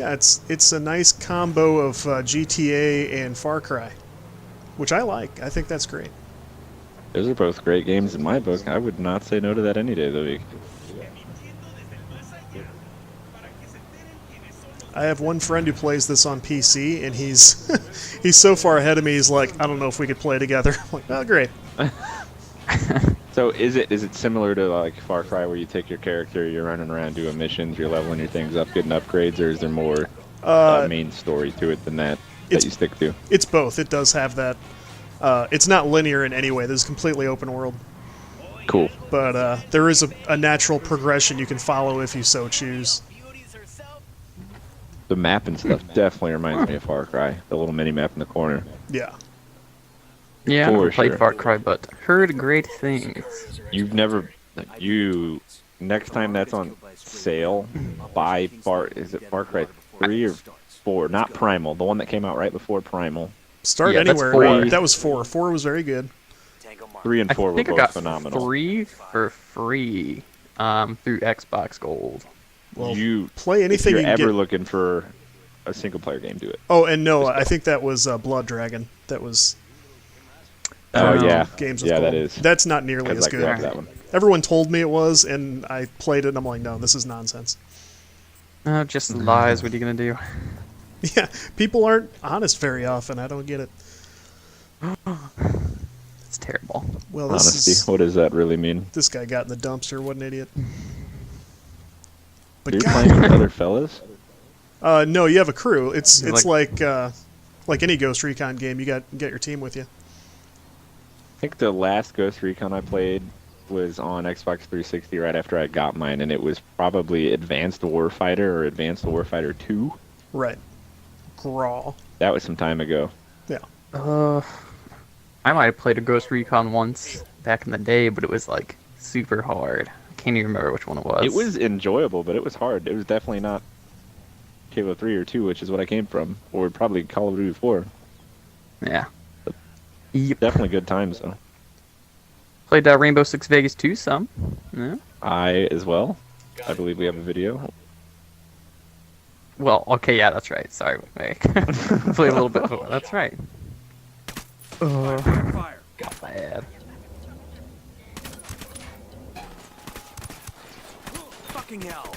Yeah, it's a nice combo of GTA and Far Cry, which I like. I think that's great. Those are both great games in my book. I would not say no to that any day of the week. I have one friend who plays this on PC, and he's he's so far ahead of me. He's like, I don't know if we could play together. I'm like, oh, great. So is it similar to like Far Cry where you take your character, you're running around doing missions, you're leveling your things up, getting upgrades, or is there more Uh, main story to it than that it's you stick to? it's both. It does have that. It's not linear in any way. This is completely open world, Cool. but there is a natural progression you can follow if you so choose. The map and stuff definitely reminds me of Far Cry. The little mini map in the corner. Yeah. Yeah, I've For never played sure. Far Cry, but heard great things. You've never next time that's on sale, buy is it Far Cry 3 or 4? Not Primal, the one that came out right before Primal. Start Yeah, that's anywhere. four. Right? That was 4. 4 was very good. 3 and I 4 were think I both got phenomenal. 3 for free through Xbox Gold. Well, You play anything if you you're can ever get. looking for a single player game, do it. Oh, and no, I think that was Blood Dragon. That was Oh yeah, Games with yeah, Gold. that is. That's not nearly Because as I good. grabbed that one. Everyone told me it was, and I played it, and I'm like, no, this is nonsense. Just lies. What are you gonna do? Yeah, people aren't honest very often. I don't get it. It's terrible. Well, this Honesty. is What does that really mean? this guy got in the dumpster. What an idiot. But You're God, playing with other fellas? no, you have a crew. It's Like- like any Ghost Recon game. You get your team with you. I think the last Ghost Recon I played was on Xbox 360 right after I got mine, and it was probably Advanced Warfighter or Advanced Warfighter 2. Right. Graw. That was some time ago. Yeah. I might have played a Ghost Recon once back in the day, but it was like super hard. I can't even remember which one it was. It was enjoyable, but it was hard. It was definitely not Halo 3 or 2, which is what I came from, or probably Call of Duty 4. Yeah. Yep. Definitely good times, though. Played Rainbow Six Vegas 2 some. Yeah. I as well. I believe we have a video. Well, okay, yeah, that's right. Sorry, Mike. Played a little bit before. That's right. Got bad. Fucking hell.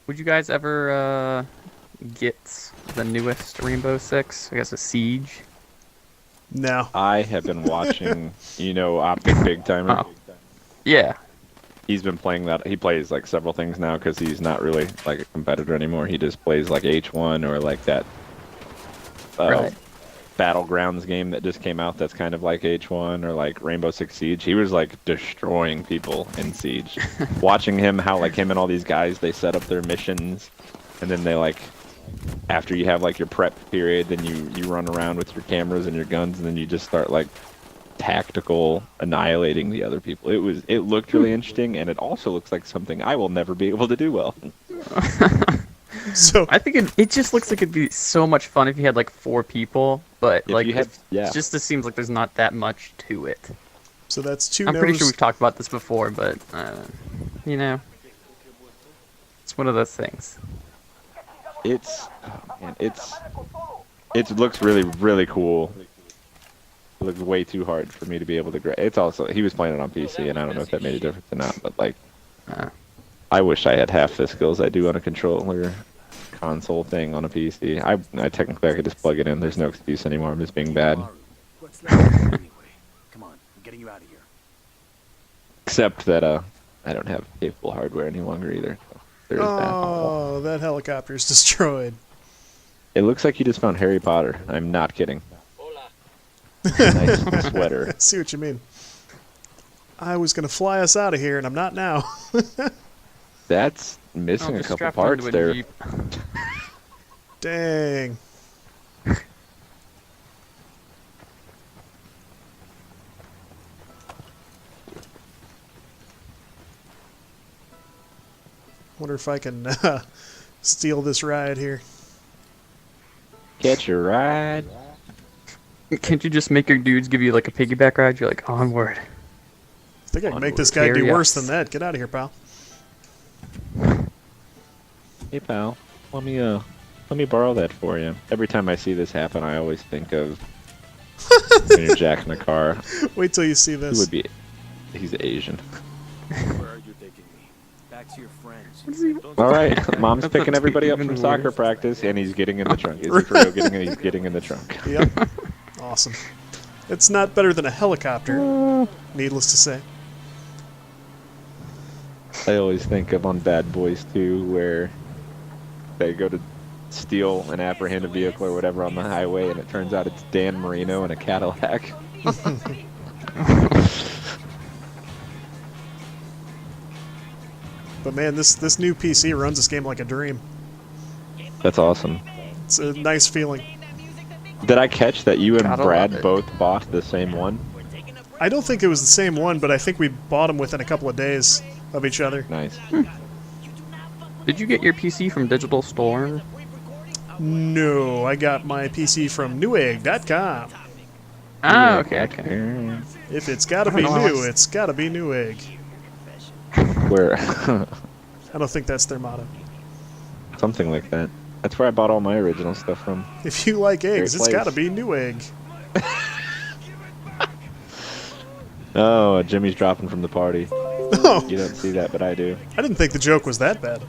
Would you guys ever get the newest Rainbow Six? I guess a Siege. No. I have been watching, Optic Big Timer. Oh. Yeah. He's been playing that. He plays like several things now because he's not really like a competitor anymore. He just plays like H1 or like that Right. Battlegrounds game that just came out that's kind of like H1 or like Rainbow Six Siege. He was like destroying people in Siege. Watching him, how like him and all these guys, they set up their missions, and then they like, after you have like your prep period, then you run around with your cameras and your guns, and then you just start like tactical annihilating the other people. It looked really interesting, and it also looks like something I will never be able to do well. So I think it just looks like it'd be so much fun if you had like 4 people, but If like you had- it just seems like there's not that much to it. so that's 2 I'm pretty no's. sure we've talked about this before, but it's one of those things. It looks really, really cool. It looks way too hard for me to be able to It's also, he was playing it on PC, and I don't know if that made a difference or not, but like, Uh, I wish I had half the skills I do on a controller console thing on a PC. I technically I could just plug it in. There's no excuse anymore. I'm just being bad. What's that anyway? Come on, I'm getting you out of here. Except that I don't have capable hardware any longer either. So there is that. Oh, that helicopter's destroyed. It looks like you just found Harry Potter. I'm not kidding. Nice sweater. I see what you mean. I was going to fly us out of here, and I'm not now. That's missing a just couple strapped parts onto a there. Jeep. Dang. Wonder if I can steal this ride here. Catch a ride. Can't you just make your dudes give you like a piggyback ride? You're like, onward. think I can make this guy do Carry worse us. than that. Get out of here, pal. Hey pal, let me borrow that for you. Every time I see this happen, I always think of when you're jacking a car. Wait till you see He this. would be. He's Asian. Where are you taking me? Back to your friends. All right, mom's That's picking everybody up even from soccer worse. practice, and he's getting in the trunk. Is he for real? He's getting in the trunk. Yep. Awesome. It's not better than a helicopter, needless to say. I always think of on Bad Boys 2 where they go to steal and apprehend a vehicle or whatever on the highway, and it turns out it's Dan Marino in a Cadillac. But man, this new PC runs this game like a dream. That's awesome. It's a nice feeling. Did I catch that you and Gotta Brad love it. both bought the same one? I don't think it was the same one, but I think we bought them within a couple of days of each other. Nice. Did you get your PC from Digital Storm? No, I got my PC from Newegg.com. Ah, okay. If it's gotta be new, it's gotta be Newegg. Where I don't think that's their motto. something like that. That's where I bought all my original stuff from. If you like eggs, Great it's place. gotta be Newegg. Oh, Jimmy's dropping from the party. Oh, You don't see that, but I do. I didn't think the joke was that bad.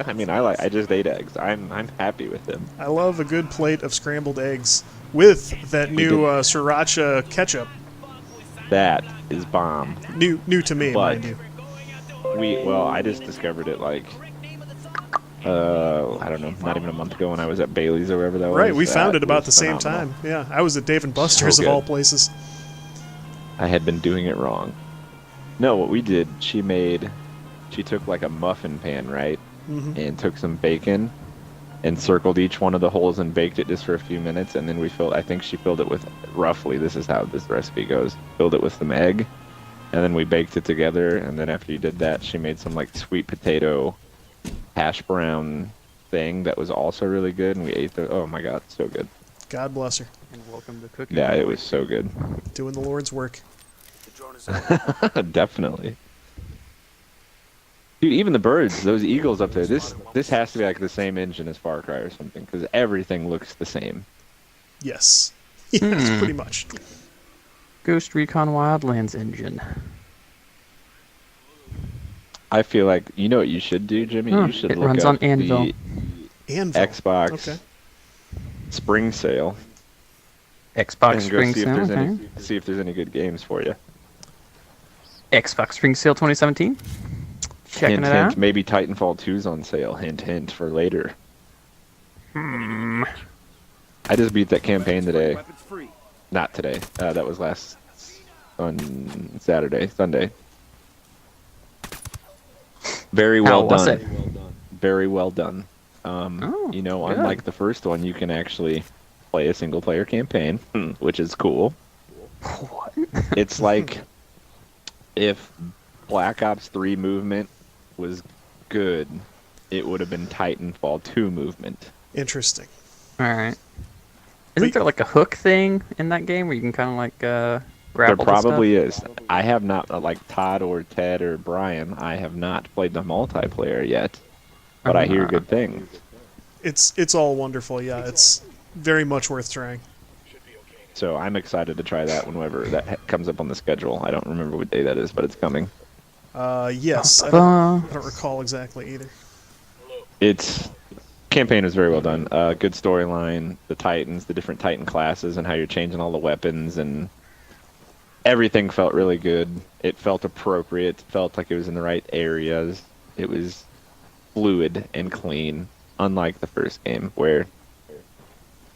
I mean, I just ate eggs. I'm happy with them. I love a good plate of scrambled eggs with that new sriracha ketchup. That is bomb. New to me, But- mind you. Well, I just discovered it like I don't know, not even a month ago when I was at Bailey's or wherever that was. Right, we found That it about was the same phenomenal. time. Yeah, I was at Dave and Buster's of good. all places. I had been doing it wrong. No, what we did, she took like a muffin pan, right? Mhm. And took some bacon and circled each one of the holes and baked it just for a few minutes, and then I think she filled it with, roughly, this is how this recipe goes, filled it with some egg, and then we baked it together, and then after you did that, she made some like sweet potato hash brown thing that was also really good, and we ate oh my god, so good. God bless her. And welcome to cooking. Yeah, it was so good. Doing the Lord's work. The drone is out. Definitely. Dude, even the birds, those eagles up there, this has to be like the same engine as Far Cry or something, because everything looks the same. Yes. Yes, pretty much. Ghost Recon Wildlands engine. I feel like, you know what you should do, Jimmy? Huh, You should it look runs up on Anvil. the Anvil. Xbox Okay. spring sale Xbox and go Spring see if Sale. there's Okay. see if there's any good games for you. Xbox Spring Sale 2017. Checking Hint, it hint, out. maybe Titanfall 2's on sale. Hint, hint, for later. Hmm. I just beat that campaign today. Weapons free. Not today. That was on Sunday. Very How well was done. it? Very well done. Oh, You know, good. unlike the first one, you can actually play a single player campaign, which is cool. What? It's like if Black Ops 3 movement was good, it would have been Titanfall 2 movement. Interesting. All right. Isn't there like a hook thing in that game where you can kind of like There grapple? to stuff? probably is. I have not, like Todd or Ted or Brian, I have not played the multiplayer yet, but I hear good things. It's all wonderful, yeah. It's very much worth trying. So I'm excited to try that whenever that comes up on the schedule. I don't remember what day that is, but it's coming. Yes. I Uh, don't recall exactly either. It's campaign is very well done. Good storyline, the Titans, the different Titan classes, and how you're changing all the weapons, and everything felt really good. It felt appropriate. It felt like it was in the right areas. It was fluid and clean, unlike the first game where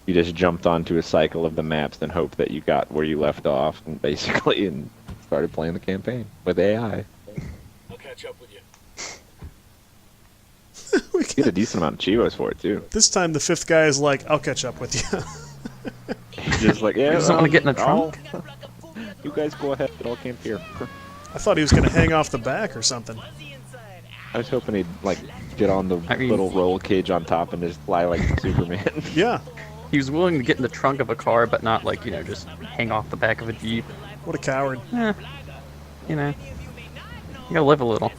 you just jumped onto a cycle of the maps and hoped that you got where you left off, and basically, and started playing the campaign with AI. I'll catch up with you. We You can- get a decent amount of Chivos for it too. This time the fifth guy is like, I'll catch up with you. He's just like, yeah, doesn't wanna get in the I'll- trunk? You guys go ahead. I'll camp here. I thought he was going to hang off the back or something. I was hoping he'd like get on the I mean- little roll cage on top and just fly like Superman. Yeah. He was willing to get in the trunk of a car, but not like, just hang off the back of a Jeep. What a coward. Eh, you know, you gotta live a little.